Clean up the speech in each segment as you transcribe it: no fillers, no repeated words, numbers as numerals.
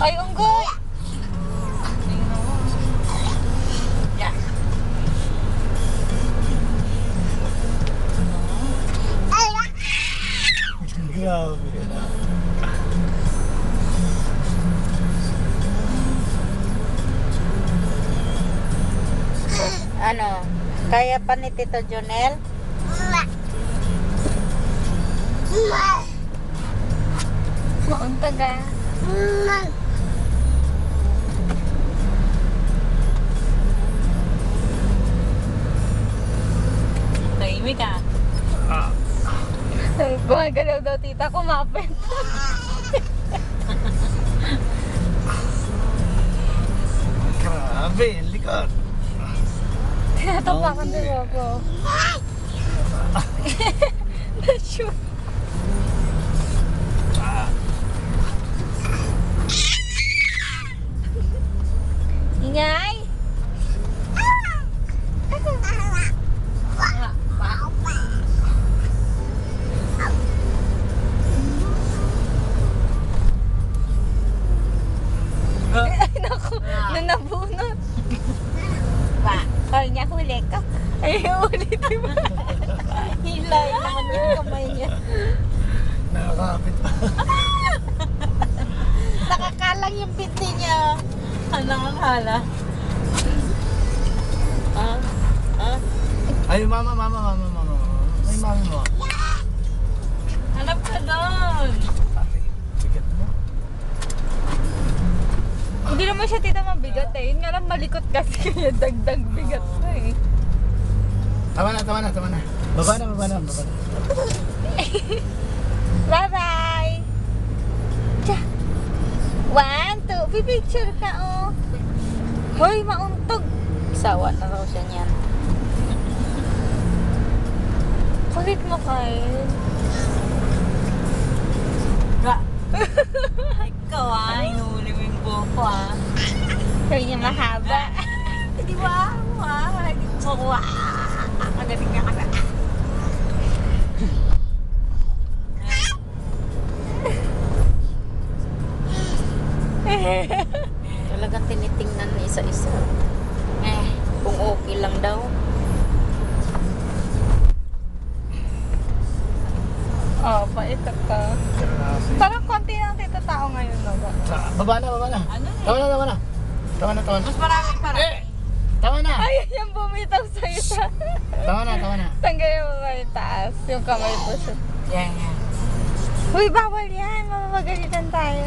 Ay, unggoy! Yeah. Grabe. Ano? Kaya pa ni Tito Jonel? Mauntag ah. Tahimik ka. Gumagalaw daw tita, kumapit. Grabe, likod. Tinatapakan din ako. Na-shoot. Ingay! Ay, naku, nung nabunot. Kaya niya huli ka. Ay, ulitin mo. Hilay naman yung kamay niya. Nakakapit pa. Nakakalang yung binti niya. Ano ang hala? Ay, mama. Ay, mami mo. Hanap ka doon. Ay, bigat mo. Hindi naman siya tita mabigat eh. Yun nga lang malikot kasi kaya dagdag bigat na eh. Tama na. Baba na. Bye-bye! Tsa! 1, 2, pipicture ka oh! Hoy, mauntog! Sawa na raw siya niyan. Kulit mo kayo. Ikaw inuuli mo yung buhok ko Kaya niya mahaba. Di ba? Magaling nga ka na. Talagang tinitingnan na isa-isa. Kung okay lang daw. Oh, paita ka. Parang konti lang tito tao ngayon, no? Baba na. Ano eh? Tama na. Mas marami para. Tama na. Ay, yung bumitaw sa'yo sa... Tama na. Tanggalin mo kayo taas. Yung kamay po siya. Yan. Uy, bawal yan. Mamamagalitan tayo.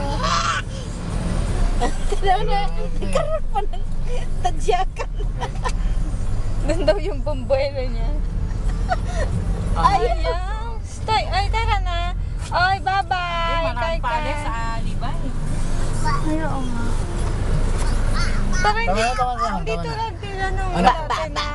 Tala na. Ikaroon pa ng tadyakan. Doon daw yung bumbuelo niya. Ayaw. Stay. Ay, tara na. Ay, bye-bye. Yung maraming pala sa Libay. Ayaw nga. Tara Tama niya. na. Dito lang tila nung Ano? dati na.